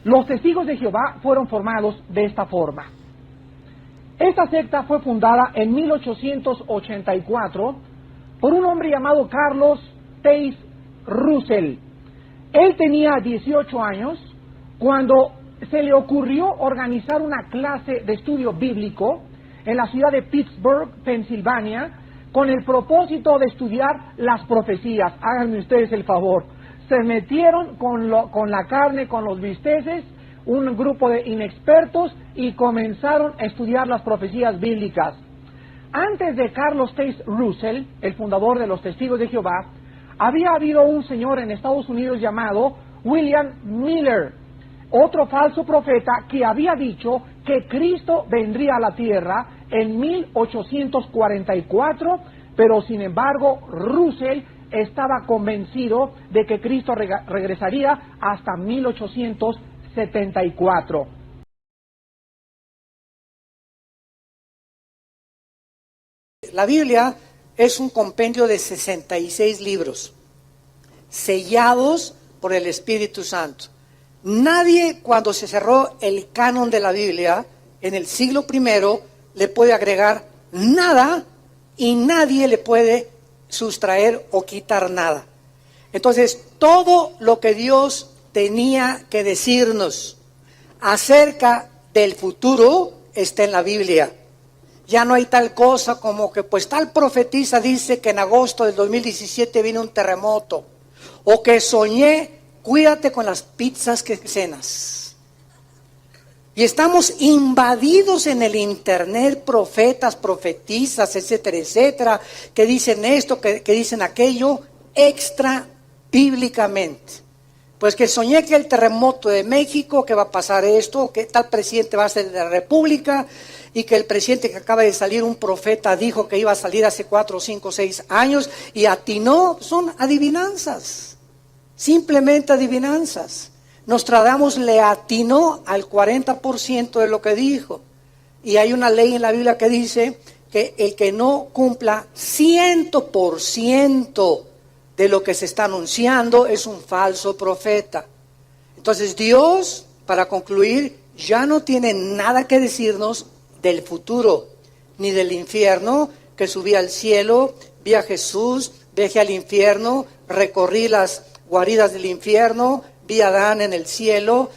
Los Testigos de Jehová fueron formados de esta forma. Esta secta fue fundada en 1884 por un hombre llamado Carlos Taze Russell. Él tenía 18 años cuando se le ocurrió organizar una clase de estudio bíblico en la ciudad de Pittsburgh, Pensilvania, con el propósito de estudiar las profecías. Háganme ustedes el favor. Se metieron con la carne, con los bisteces, un grupo de inexpertos, y comenzaron a estudiar las profecías bíblicas. Antes de Carlos Taze Russell, el fundador de los Testigos de Jehová, había habido un señor en Estados Unidos llamado William Miller, otro falso profeta que había dicho que Cristo vendría a la tierra en 1844, pero sin embargo Russell estaba convencido de que Cristo regresaría hasta 1874. La Biblia es un compendio de 66 libros, sellados por el Espíritu Santo. Nadie, cuando se cerró el canon de la Biblia en el siglo I, le puede agregar nada, y nadie le puede sustraer o quitar nada. Entonces, todo lo que Dios tenía que decirnos acerca del futuro está en la Biblia. Ya no hay tal cosa como que pues tal profetisa dice que en agosto del 2017 viene un terremoto, o que soñé, cuídate con las pizzas que cenas. Y estamos invadidos en el internet, profetas, profetisas, etcétera, etcétera, que dicen esto, que dicen aquello, extra bíblicamente. Pues que soñé que el terremoto de México, que va a pasar esto, que tal presidente va a ser de la República, y que el presidente que acaba de salir, un profeta, dijo que iba a salir hace 4, 5, 6 años, y atinó. Son adivinanzas, simplemente adivinanzas. Nostradamus le atinó al 40% de lo que dijo. Y hay una ley en la Biblia que dice que el que no cumpla 100% de lo que se está anunciando es un falso profeta. Entonces Dios, para concluir, ya no tiene nada que decirnos del futuro, ni del infierno, que subí al cielo, vi a Jesús, viajé al infierno, recorrí las guaridas del infierno, vi a Adán en el cielo,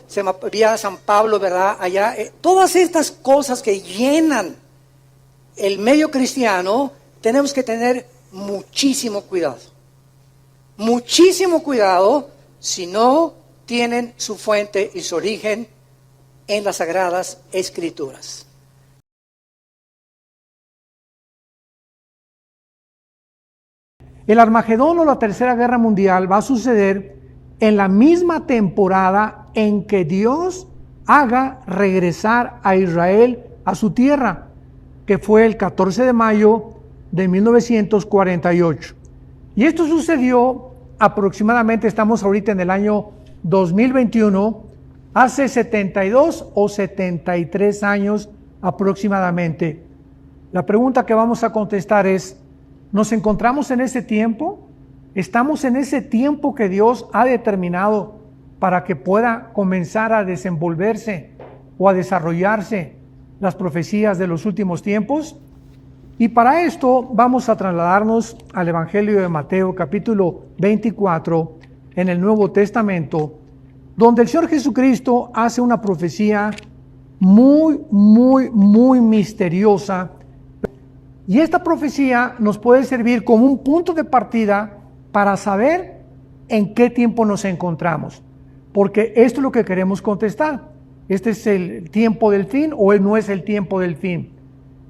vi a San Pablo, ¿verdad? Allá, todas estas cosas que llenan el medio cristiano, tenemos que tener muchísimo cuidado. Muchísimo cuidado si no tienen su fuente y su origen en las Sagradas Escrituras. El Armagedón o la Tercera Guerra Mundial va a suceder en la misma temporada en que Dios haga regresar a Israel a su tierra, que fue el 14 de mayo de 1948. Y esto sucedió aproximadamente, estamos ahorita en el año 2021, hace 72 o 73 años aproximadamente. La pregunta que vamos a contestar es: ¿nos encontramos en ese tiempo? ¿Estamos en ese tiempo que Dios ha determinado para que pueda comenzar a desenvolverse o a desarrollarse las profecías de los últimos tiempos? Y para esto vamos a trasladarnos al Evangelio de Mateo, capítulo 24, en el Nuevo Testamento, donde el Señor Jesucristo hace una profecía muy misteriosa. Y esta profecía nos puede servir como un punto de partida para saber en qué tiempo nos encontramos. Porque esto es lo que queremos contestar. ¿Este es el tiempo del fin o no es el tiempo del fin?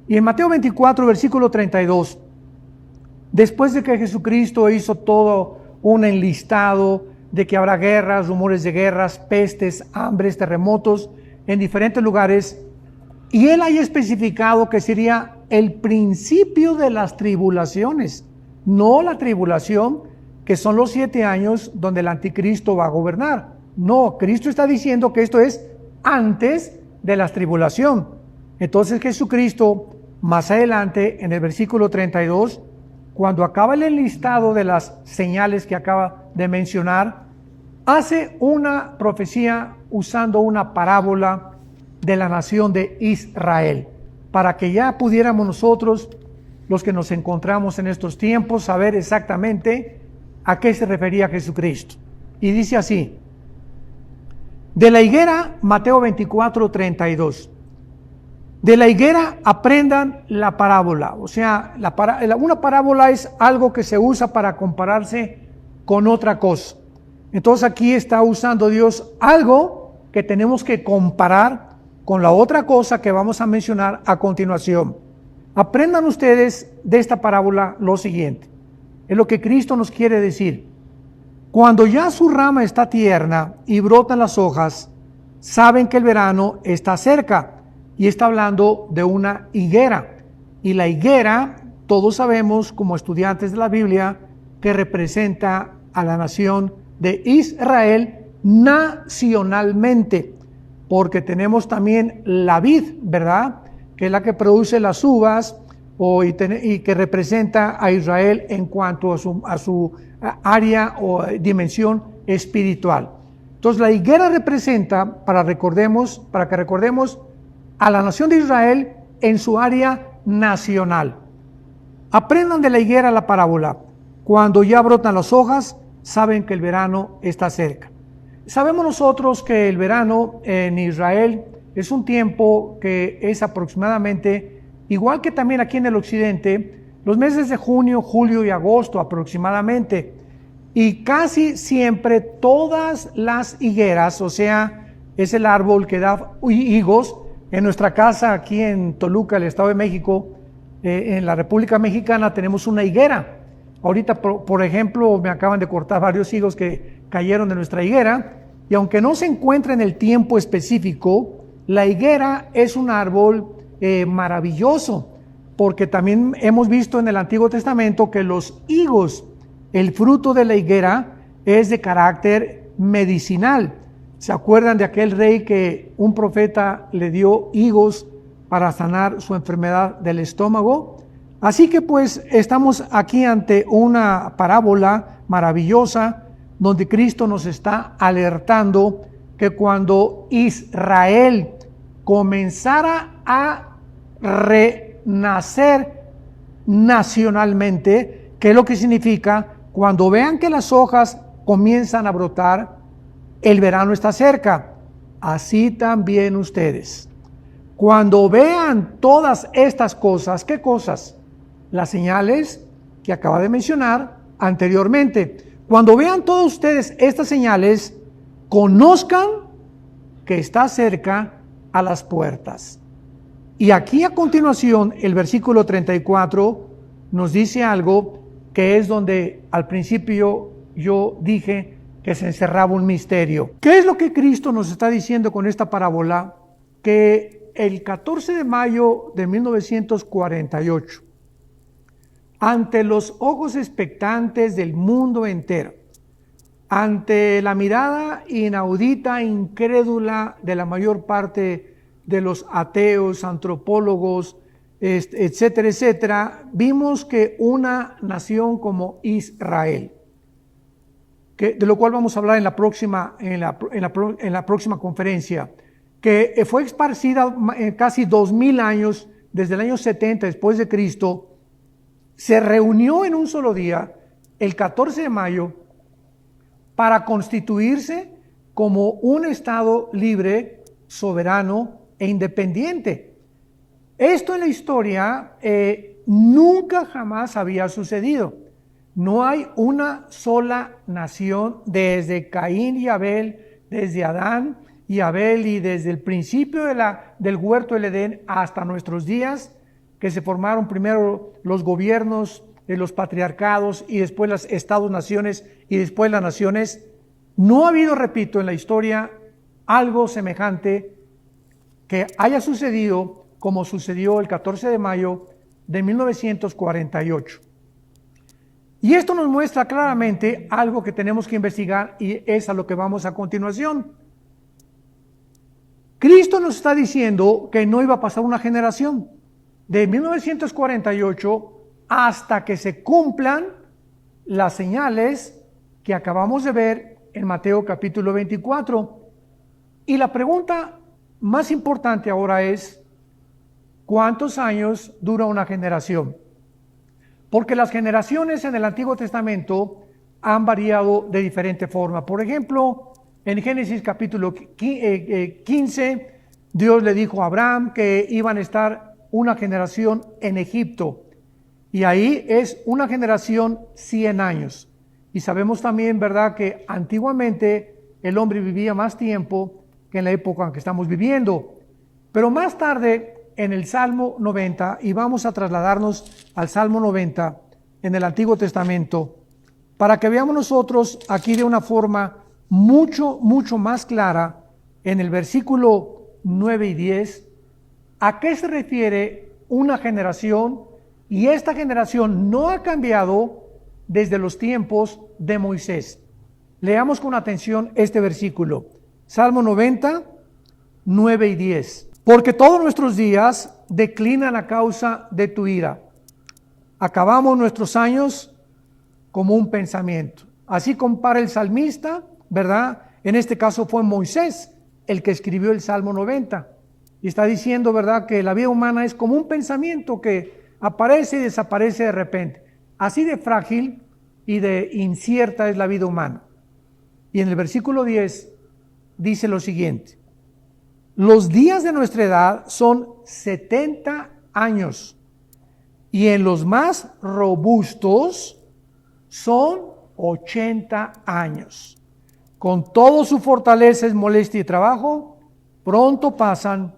Y en Mateo 24, versículo 32, después de que Jesucristo hizo todo un enlistado de que habrá guerras, rumores de guerras, pestes, hambres, terremotos en diferentes lugares, y Él haya especificado que sería el principio de las tribulaciones, no la tribulación, que son los 7 años donde el anticristo va a gobernar. No, Cristo está diciendo que esto es antes de la tribulación. Entonces Jesucristo, más adelante, en el versículo 32, cuando acaba el enlistado de las señales que acaba de mencionar, hace una profecía usando una parábola de la nación de Israel, para que ya pudiéramos nosotros, los que nos encontramos en estos tiempos, saber exactamente a qué se refería Jesucristo. Y dice así: de la higuera, Mateo 24:32. De la higuera aprendan la parábola. O sea, una parábola es algo que se usa para compararse con otra cosa. Entonces aquí está usando Dios algo que tenemos que comparar con la otra cosa que vamos a mencionar a continuación. Aprendan ustedes de esta parábola lo siguiente. Es lo que Cristo nos quiere decir. Cuando ya su rama está tierna y brotan las hojas, saben que el verano está cerca. Y está hablando de una higuera. Y la higuera, todos sabemos como estudiantes de la Biblia, que representa a la nación de Israel nacionalmente. Porque tenemos también la vid, ¿verdad? Que es la que produce las uvas y que representa a Israel en cuanto a su área o dimensión espiritual. Entonces la higuera representa, para que recordemos, a la nación de Israel en su área nacional. Aprendan de la higuera la parábola. Cuando ya brotan las hojas, saben que el verano está cerca. Sabemos nosotros que el verano en Israel es un tiempo que es aproximadamente, igual que también aquí en el occidente, los meses de junio, julio y agosto aproximadamente. Y casi siempre todas las higueras, o sea, es el árbol que da higos. En nuestra casa, aquí en Toluca, el Estado de México, en la República Mexicana, tenemos una higuera. Ahorita, por ejemplo, me acaban de cortar varios higos que cayeron de nuestra higuera, y aunque no se encuentra en el tiempo específico, la higuera es un árbol maravilloso, porque también hemos visto en el Antiguo Testamento que los higos, el fruto de la higuera, es de carácter medicinal. ¿Se acuerdan de aquel rey que un profeta le dio higos para sanar su enfermedad del estómago? Así que pues estamos aquí ante una parábola maravillosa donde Cristo nos está alertando que cuando Israel comenzara a renacer nacionalmente, ¿qué es lo que significa? Cuando vean que las hojas comienzan a brotar, el verano está cerca. Así también ustedes. Cuando vean todas estas cosas, ¿qué cosas? Las señales que acaba de mencionar anteriormente. Cuando vean todos ustedes estas señales, conozcan que está cerca a las puertas. Y aquí a continuación, el versículo 34 nos dice algo que es donde al principio yo dije que se encerraba un misterio. ¿Qué es lo que Cristo nos está diciendo con esta parábola? Que el 14 de mayo de 1948, ante los ojos expectantes del mundo entero, ante la mirada inaudita, incrédula de la mayor parte de los ateos, antropólogos, etcétera, etcétera, vimos que una nación como Israel, de lo cual vamos a hablar en la próxima conferencia, que fue esparcida en casi 2000 años, desde el año 70 después de Cristo, se reunió en un solo día, el 14 de mayo, para constituirse como un Estado libre, soberano e independiente. Esto en la historia nunca jamás había sucedido. No hay una sola nación desde Caín y Abel, desde Adán y Abel y desde el principio del huerto del Edén hasta nuestros días, que se formaron primero los gobiernos, los patriarcados y después los estados-naciones y después las naciones. No ha habido, repito, en la historia algo semejante que haya sucedido como sucedió el 14 de mayo de 1948. Y esto nos muestra claramente algo que tenemos que investigar y es a lo que vamos a continuación. Cristo nos está diciendo que no iba a pasar una generación de 1948 hasta que se cumplan las señales que acabamos de ver en Mateo capítulo 24. Y la pregunta más importante ahora es, ¿cuántos años dura una generación? Porque las generaciones en el Antiguo Testamento han variado de diferente forma. Por ejemplo, en Génesis capítulo 15, Dios le dijo a Abraham que iban a estar una generación en Egipto. Y ahí es una generación 100 años. Y sabemos también, ¿verdad?, que antiguamente el hombre vivía más tiempo que en la época en que estamos viviendo. Pero más tarde, en el Salmo 90, y vamos a trasladarnos al Salmo 90 en el Antiguo Testamento, para que veamos nosotros aquí de una forma mucho más clara, en el versículo 9 y 10, a qué se refiere una generación, y esta generación no ha cambiado desde los tiempos de Moisés. Leamos con atención este versículo, Salmo 90, 9 y 10. Porque todos nuestros días declinan a causa de tu ira. Acabamos nuestros años como un pensamiento. Así compara el salmista, ¿verdad? En este caso fue Moisés el que escribió el Salmo 90. Y está diciendo, ¿verdad?, que la vida humana es como un pensamiento que aparece y desaparece de repente. Así de frágil y de incierta es la vida humana. Y en el versículo 10 dice lo siguiente: los días de nuestra edad son 70 años, y en los más robustos son 80 años. Con todo su fortaleza es molestia y trabajo, pronto pasan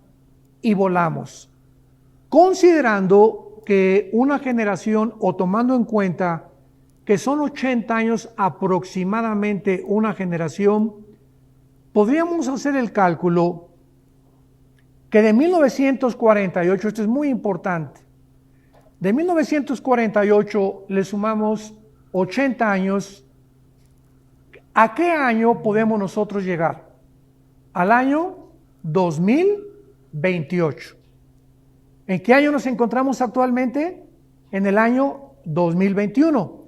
y volamos. Considerando que una generación, o tomando en cuenta que son 80 años aproximadamente una generación, podríamos hacer el cálculo que de 1948, esto es muy importante, de 1948 le sumamos 80 años, ¿a qué año podemos nosotros llegar? Al año 2028. ¿En qué año nos encontramos actualmente? En el año 2021.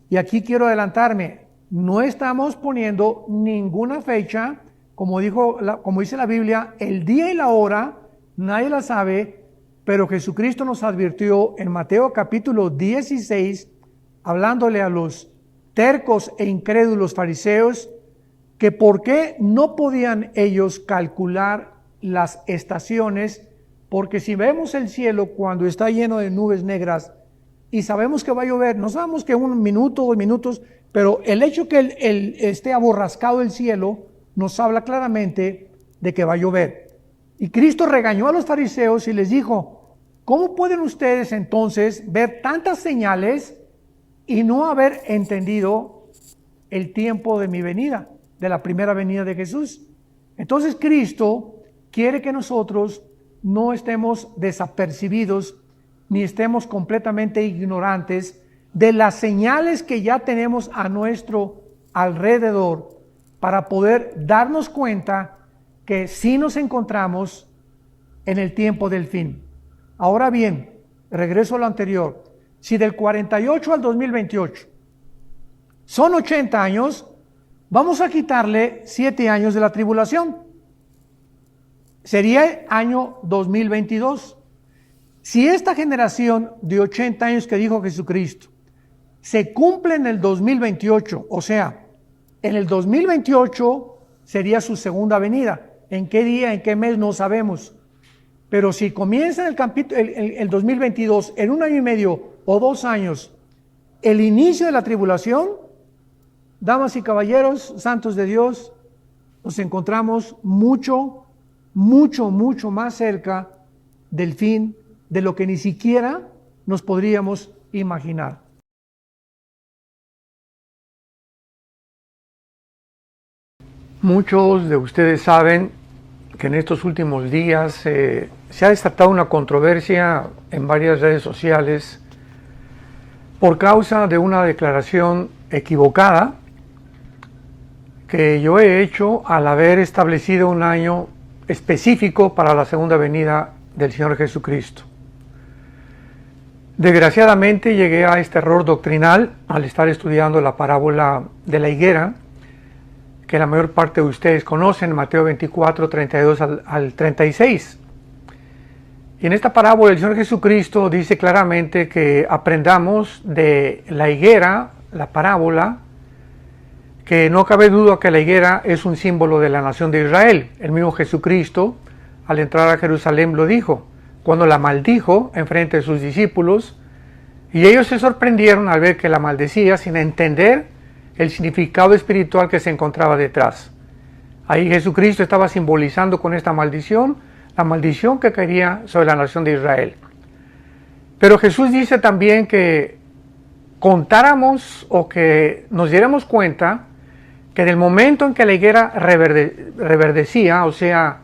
Y aquí quiero adelantarme, no estamos poniendo ninguna fecha, como dice la Biblia, el día y la hora, nadie la sabe, pero Jesucristo nos advirtió en Mateo capítulo 16, hablándole a los tercos e incrédulos fariseos, que por qué no podían ellos calcular las estaciones, porque si vemos el cielo cuando está lleno de nubes negras y sabemos que va a llover, no sabemos que 1 minuto, 2 minutos, pero el hecho que esté aborrascado el cielo nos habla claramente de que va a llover. Y Cristo regañó a los fariseos y les dijo: ¿cómo pueden ustedes entonces ver tantas señales y no haber entendido el tiempo de mi venida, de la primera venida de Jesús? Entonces Cristo quiere que nosotros no estemos desapercibidos ni estemos completamente ignorantes de las señales que ya tenemos a nuestro alrededor, para poder darnos cuenta que sí nos encontramos en el tiempo del fin. Ahora bien, regreso a lo anterior. Si del 48 al 2028 son 80 años, vamos a quitarle 7 años de la tribulación. Sería el año 2022. Si esta generación de 80 años que dijo Jesucristo se cumple en el 2028, o sea, en el 2028 sería su segunda venida. ¿En qué día, en qué mes? No sabemos. Pero si comienza el 2022, en 1 año y medio o 2 años, el inicio de la tribulación, damas y caballeros, santos de Dios, nos encontramos mucho más cerca del fin de lo que ni siquiera nos podríamos imaginar. Muchos de ustedes saben que en estos últimos días se ha desatado una controversia en varias redes sociales por causa de una declaración equivocada que yo he hecho al haber establecido un año específico para la segunda venida del Señor Jesucristo. Desgraciadamente llegué a este error doctrinal al estar estudiando la parábola de la higuera, que la mayor parte de ustedes conocen, Mateo 24, 32 al 36. Y en esta parábola el Señor Jesucristo dice claramente que aprendamos de la higuera, la parábola, que no cabe duda que la higuera es un símbolo de la nación de Israel. El mismo Jesucristo, al entrar a Jerusalén, lo dijo, cuando la maldijo en frente de sus discípulos, y ellos se sorprendieron al ver que la maldecía sin entender el significado espiritual que se encontraba detrás. Ahí Jesucristo estaba simbolizando con esta maldición, la maldición que caería sobre la nación de Israel. Pero Jesús dice también que contáramos o que nos diéramos cuenta que en el momento en que la higuera reverdecía, o sea,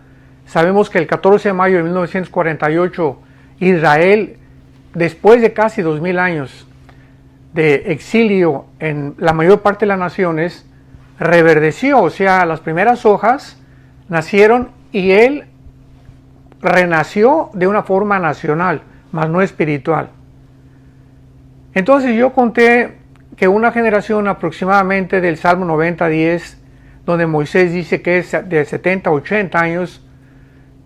sabemos que el 14 de mayo de 1948 Israel, después de casi 2000 años de exilio en la mayor parte de las naciones, reverdeció, o sea, las primeras hojas nacieron y él renació de una forma nacional, mas no espiritual. Entonces yo conté que una generación aproximadamente del Salmo 90:10, donde Moisés dice que es de 70 a 80 años,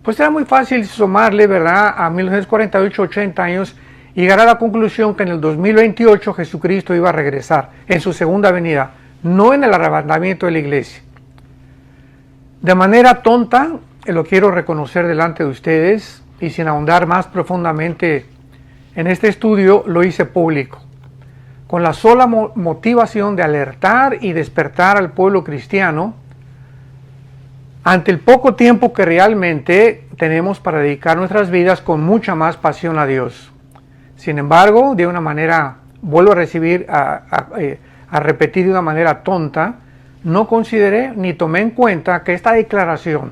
pues era muy fácil sumarle, ¿verdad?, a 1948, 80 años, y llegar a la conclusión que en el 2028 Jesucristo iba a regresar en su segunda venida, no en el arrebatamiento de la iglesia. De manera tonta, lo quiero reconocer delante de ustedes, y sin ahondar más profundamente en este estudio, lo hice público, con la sola motivación de alertar y despertar al pueblo cristiano ante el poco tiempo que realmente tenemos para dedicar nuestras vidas con mucha más pasión a Dios. Sin embargo, de una manera, vuelvo a repetir de una manera tonta, no consideré ni tomé en cuenta que esta declaración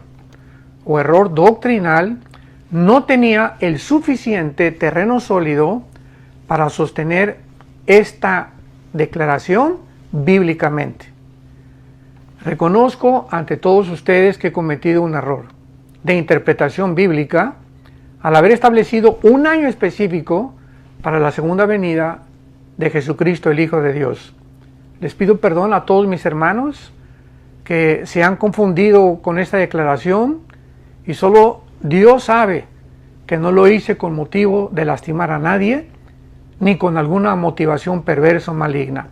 o error doctrinal no tenía el suficiente terreno sólido para sostener esta declaración bíblicamente. Reconozco ante todos ustedes que he cometido un error de interpretación bíblica al haber establecido un año específico para la segunda venida de Jesucristo, el Hijo de Dios. Les pido perdón a todos mis hermanos que se han confundido con esta declaración, y solo Dios sabe que no lo hice con motivo de lastimar a nadie, ni con alguna motivación perversa o maligna.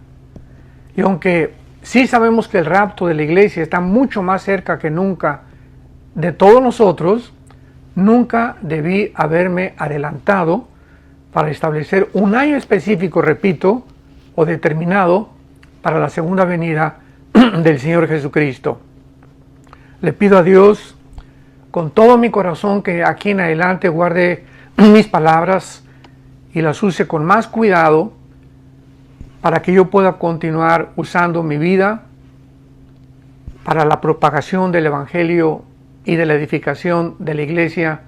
Y aunque sí sabemos que el rapto de la iglesia está mucho más cerca que nunca de todos nosotros, nunca debí haberme adelantado para establecer un año específico, repito, o determinado para la segunda venida del Señor Jesucristo. Le pido a Dios con todo mi corazón que aquí en adelante guarde mis palabras y las use con más cuidado para que yo pueda continuar usando mi vida para la propagación del Evangelio y de la edificación de la iglesia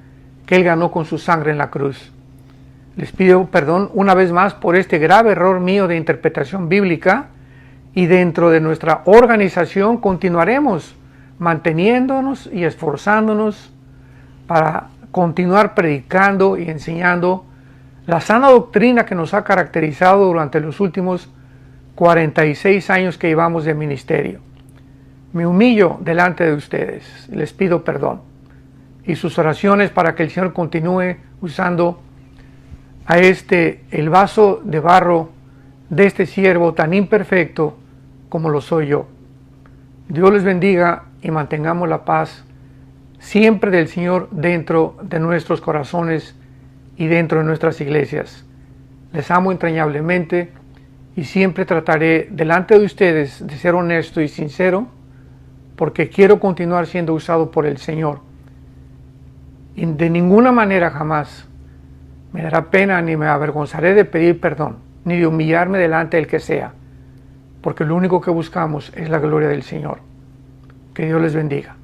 que Él ganó con su sangre en la cruz. Les pido perdón una vez más por este grave error mío de interpretación bíblica, y dentro de nuestra organización continuaremos manteniéndonos y esforzándonos para continuar predicando y enseñando la sana doctrina que nos ha caracterizado durante los últimos 46 años que llevamos de ministerio. Me humillo delante de ustedes, les pido perdón y sus oraciones para que el Señor continúe usando a el vaso de barro de este siervo tan imperfecto como lo soy yo. Dios les bendiga y mantengamos la paz siempre del Señor dentro de nuestros corazones y dentro de nuestras iglesias. Les amo entrañablemente y siempre trataré delante de ustedes de ser honesto y sincero, porque quiero continuar siendo usado por el Señor. Y de ninguna manera jamás me dará pena ni me avergonzaré de pedir perdón, ni de humillarme delante del que sea, porque lo único que buscamos es la gloria del Señor. Que Dios les bendiga.